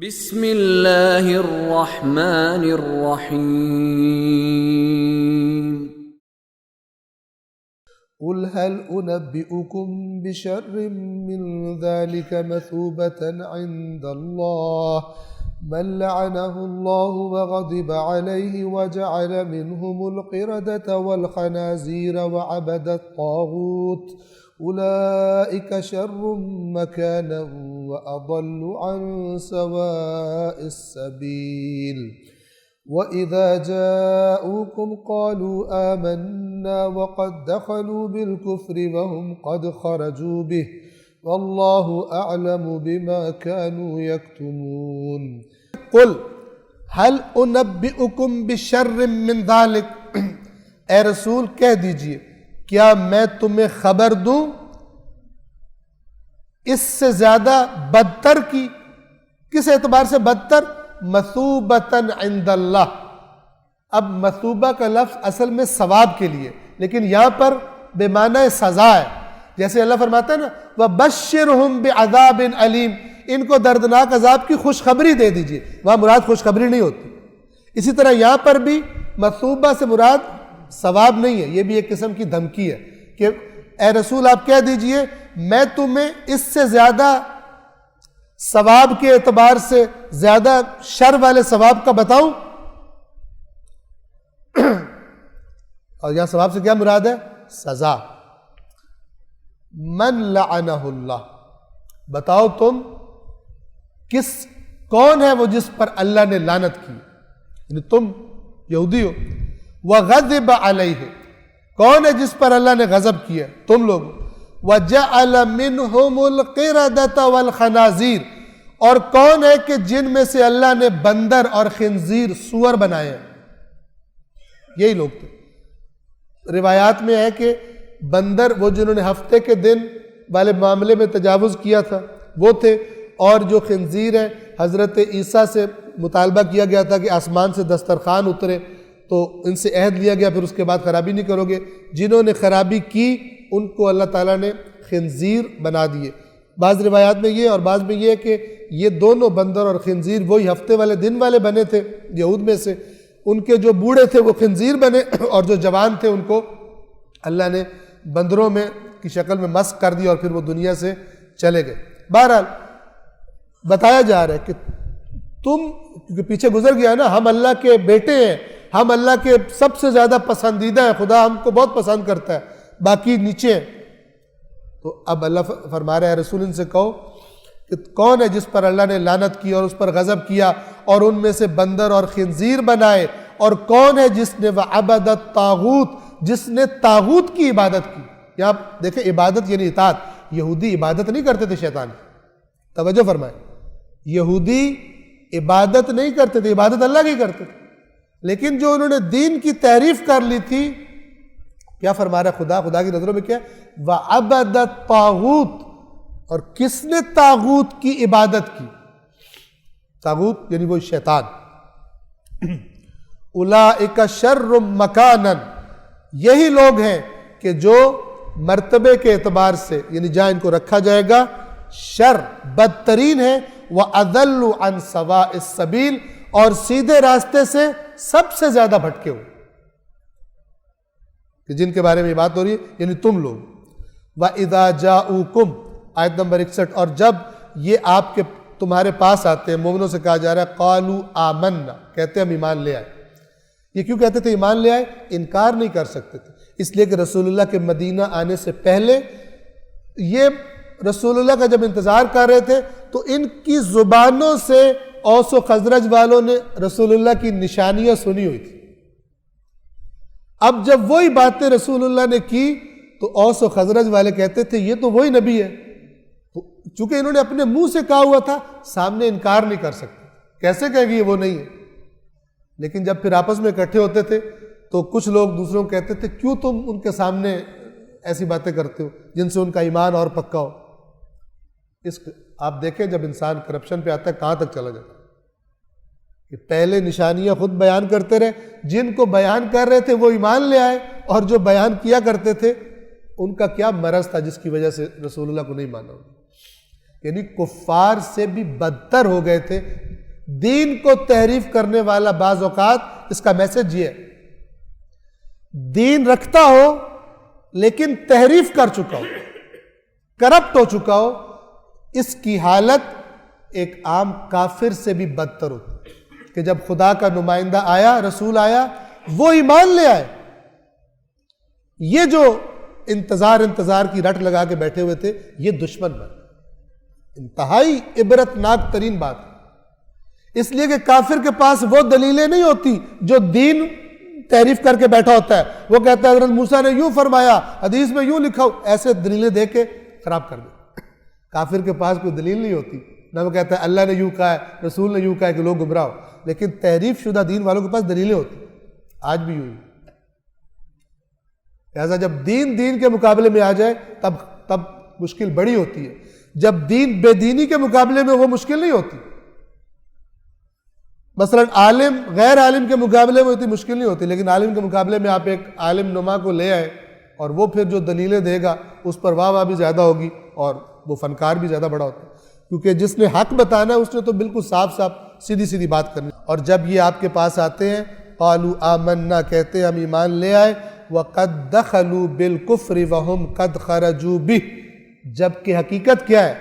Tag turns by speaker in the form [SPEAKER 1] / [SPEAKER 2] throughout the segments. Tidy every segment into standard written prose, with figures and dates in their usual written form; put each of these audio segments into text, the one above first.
[SPEAKER 1] بسم اللہ الرحمن الرحیم
[SPEAKER 2] قل هل أنبئكم بشر من ذلك مثوبة عند الله من لعنه الله وغضب عليه وجعل منهم القردة والخنازير وعبد الطاغوت أولئك شر مكانا وأضل عن سواء السبيل وَإِذَا جَاءُوكُمْ قَالُوا آمَنَّا وَقَدْ دَخَلُوا بِالْكُفْرِ وَهُمْ قَدْ خَرَجُوا بِهِ وَاللَّهُ أَعْلَمُ بِمَا كَانُوا يَكْتُمُونَ قُلْ هَلْ أُنَبِّئُكُمْ بِشَرٍّ مِّن ذَلِكَ اے رسول کہہ دیجئے کیا میں تمہیں خبر دوں اس سے زیادہ بدتر کی؟ کس اعتبار سے بدتر؟ مثوبتاً عند اللہ. اب مثوبہ کا لفظ اصل میں ثواب کے لیے، لیکن یہاں پر بے معنی سزا ہے. جیسے اللہ فرماتا ہے نا وَبَشِّرْهُمْ بِعَذَابٍ عَلِيمٍ، ان کو دردناک عذاب کی خوشخبری دے دیجئے. وہاں مراد خوشخبری نہیں ہوتی. اسی طرح یہاں پر بھی مثوبہ سے مراد ثواب نہیں ہے، یہ بھی ایک قسم کی دھمکی ہے کہ اے رسول آپ کہہ دیجئے میں تمہیں اس سے زیادہ ثواب کے اعتبار سے زیادہ شر والے ثواب کا بتاؤں. اور یہاں ثواب سے کیا مراد ہے؟ سزا. من لعنہ اللہ، بتاؤ تم کون ہے وہ جس پر اللہ نے لعنت کی؟ یعنی تم یہودی ہو. وغضب علیہ، کون ہے جس پر اللہ نے غضب کیا؟ تم لوگ. وَجَعَلَ مِنْهُمُ الْقِرَدَةَ وَالْخَنَازِيرَ، اور کون ہے کہ جن میں سے اللہ نے بندر اور خنزیر سور بنائے ہیں؟ یہی لوگ تھے. روایات میں ہے کہ بندر وہ جنہوں نے ہفتے کے دن والے معاملے میں تجاوز کیا تھا وہ تھے، اور جو خنزیر ہیں حضرت عیسیٰ سے مطالبہ کیا گیا تھا کہ آسمان سے دسترخوان اترے تو ان سے عہد لیا گیا پھر اس کے بعد خرابی نہیں کرو گے. جنہوں نے خرابی کی ان کو اللہ تعالیٰ نے خنزیر بنا دیے. بعض روایات میں یہ اور بعض میں یہ کہ یہ دونوں بندر اور خنزیر وہی ہفتے والے دن والے بنے تھے یہود میں سے. ان کے جو بوڑھے تھے وہ خنزیر بنے اور جو جوان تھے ان کو اللہ نے بندروں میں کی شکل میں مسخ کر دیا اور پھر وہ دنیا سے چلے گئے. بہرحال بتایا جا رہا ہے کہ تم، کیونکہ پیچھے گزر گیا نا، ہم اللہ کے بیٹے ہیں، ہم اللہ کے سب سے زیادہ پسندیدہ ہیں، خدا ہم کو بہت پسند کرتا ہے، باقی نیچے ہیں. تو اب اللہ فرما رہا ہے رسول ان سے کہو کہ کون ہے جس پر اللہ نے لعنت کی اور اس پر غضب کیا اور ان میں سے بندر اور خنزیر بنائے، اور کون ہے جس نے وعبد الطاغوت، جس نے طاغوت کی عبادت کی. یہاں دیکھیں عبادت یعنی اطاعت. یہودی عبادت نہیں کرتے تھے شیطان کی، توجہ فرمائیں. یہودی عبادت نہیں کرتے تھے، عبادت اللہ کی کرتے تھے. لیکن جو انہوں نے دین کی تعریف کر لی تھی، کیا فرما رہا ہے خدا کی نظروں میں کیا؟ وَعَبَدَ الطَّاغُوتَ، اور کس نے طاغوت کی عبادت کی؟ طاغوت یعنی وہ شیطان. اولئک شر مکانا، یہی لوگ ہیں کہ جو مرتبے کے اعتبار سے یعنی جہاں ان کو رکھا جائے گا شر بدترین ہے. وَأَضَلُّ عَنْ سَوَاءِ السَّبِيلِ، اور سیدھے راستے سے سب سے زیادہ بھٹکے ہوئے، کہ جن کے بارے میں یہ بات ہو رہی ہے یعنی تم لوگ. وَإِذَا جَاءُوكُمْ، آیت نمبر 61، اور جب یہ آپ کے تمہارے پاس آتے ہیں، مومنوں سے کہا جا رہا ہے قَالُوا آمَنَّا، کہتے ہیں ہم ایمان لے آئے. یہ کیوں کہتے تھے ایمان لے آئے؟ انکار نہیں کر سکتے تھے، اس لیے کہ رسول اللہ کے مدینہ آنے سے پہلے یہ رسول اللہ کا جب انتظار کر رہے تھے تو ان کی زبانوں سے اوس و خزرج والوں نے رسول اللہ کی نشانیاں سنی ہوئی تھی. اب جب وہی باتیں رسول اللہ نے کی تو اوس و خزرج والے کہتے تھے یہ تو وہی نبی ہے. چونکہ انہوں نے اپنے منہ سے کہا ہوا تھا، سامنے انکار نہیں کر سکتے، کیسے کہیں گے یہ وہ نہیں ہے. لیکن جب پھر آپس میں اکٹھے ہوتے تھے تو کچھ لوگ دوسروں کو کہتے تھے کیوں تم ان کے سامنے ایسی باتیں کرتے ہو جن سے ان کا ایمان اور پکا ہو. آپ دیکھیں جب انسان کرپشن پہ آتا ہے کہاں تک چلا جاتا ہے کہ پہلے نشانیاں خود بیان کرتے رہے، جن کو بیان کر رہے تھے وہ ایمان لے آئے، اور جو بیان کیا کرتے تھے ان کا کیا مرض تھا جس کی وجہ سے رسول اللہ کو نہیں مانا. یعنی کفار سے بھی بدتر ہو گئے تھے دین کو تحریف کرنے والا بعض اوقات اس کا میسج یہ ہے، دین رکھتا ہو لیکن تحریف کر چکا ہو، کرپٹ ہو چکا ہو، اس کی حالت ایک عام کافر سے بھی بدتر ہوتی ہے کہ جب خدا کا نمائندہ آیا، رسول آیا، وہ ایمان لے آئے، یہ جو انتظار کی رٹ لگا کے بیٹھے ہوئے تھے، یہ دشمن بن گئے۔ انتہائی عبرتناک ترین بات، اس لیے کہ کافر کے پاس وہ دلیلیں نہیں ہوتی جو دین تعریف کر کے بیٹھا ہوتا ہے، وہ کہتا ہے حضرت موسیٰ نے یوں فرمایا، حدیث میں یوں لکھا ہو، ایسے دلیلیں دے کے خراب کر دے۔ کافر کے پاس کوئی دلیل نہیں ہوتی، نہ وہ کہتا ہے اللہ نے یوں کہا ہے، رسول نے یوں کہا ہے کہ لوگ گمراہ ہو، لیکن تحریف شدہ دین والوں کے پاس دلیلیں ہوتی، آج بھی یوں ہی۔ لہذا جب دین کے مقابلے میں آ جائے تب مشکل بڑی ہوتی ہے، جب دین بے دینی کے مقابلے میں وہ مشکل نہیں ہوتی۔ مثلا عالم غیر عالم کے مقابلے میں اتنی مشکل نہیں ہوتی، لیکن عالم کے مقابلے میں آپ ایک عالم نما کو لے آئے اور وہ پھر جو دلیلیں دے گا اس پر واہ بھی زیادہ ہوگی اور وہ فنکار بھی زیادہ بڑا ہوتا ہے، کیونکہ جس نے حق بتانا ہے اس نے تو بالکل صاف سیدھی بات کرنی۔ اور جب یہ آپ کے پاس آتے ہیں، قالوا آمنا، کہتے ہیں ہم ایمان لے آئے، وَقَدْ دَخَلُوا بِالْكُفْرِ وَهُمْ قَدْ خَرَجُوا بِهِ، جبکہ حقیقت کیا ہے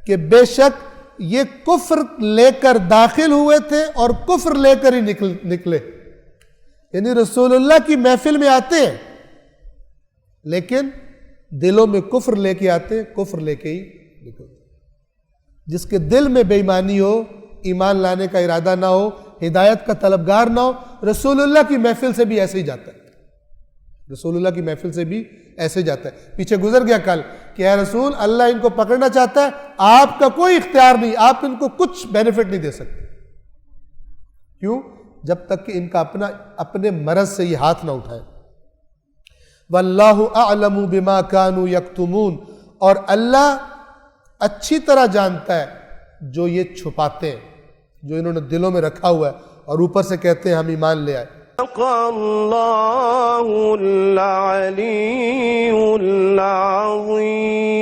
[SPEAKER 2] کہ بے شک یہ کفر لے کر داخل ہوئے تھے اور کفر لے کر ہی نکلے، یعنی رسول اللہ کی محفل میں آتے ہیں لیکن دلوں میں کفر لے کے آتے ہیں، کفر لے کے ہی نکلتے۔ جس کے دل میں بے ایمانی ہو، ایمان لانے کا ارادہ نہ ہو، ہدایت کا طلبگار نہ ہو، رسول اللہ کی محفل سے بھی ایسے ہی جاتا ہے، رسول اللہ کی محفل سے بھی ایسے جاتا ہے۔ پیچھے گزر گیا کل کہ اے رسول، اللہ ان کو پکڑنا چاہتا ہے، آپ کا کوئی اختیار نہیں، آپ ان کو کچھ بینیفٹ نہیں دے سکتے۔ کیوں؟ جب تک کہ ان کا اپنے مرض سے یہ ہاتھ نہ اٹھائے۔ وَاللَّهُ أَعْلَمُ بِمَا كَانُوا يَكْتُمُونَ، اور اللہ اچھی طرح جانتا ہے جو یہ چھپاتے ہیں، جو انہوں نے دلوں میں رکھا ہوا ہے اور اوپر سے کہتے ہیں ہم ایمان لے آئے۔
[SPEAKER 3] اللہ العلی العظیم۔